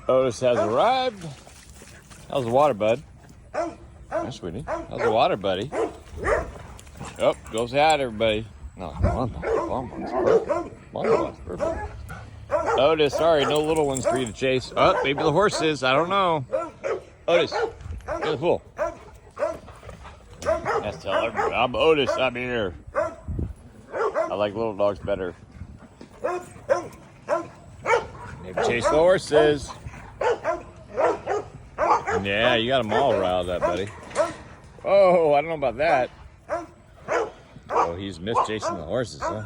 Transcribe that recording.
Otis has arrived. How's the water, bud? Hi, sweetie. How's the water, buddy? Oh, go say hi to everybody. No, Bonbon's perfect. Bonbon's perfect. Otis, sorry, no little ones for you to chase. Oh, maybe the horses. I don't know. Otis, get in the pool. Let's tell everybody. I'm Otis. I'm here. I like little dogs better. Maybe chase the horses. Yeah, you got them all riled up, buddy. Oh, I don't know about that. Oh, he's missed chasing the horses, huh?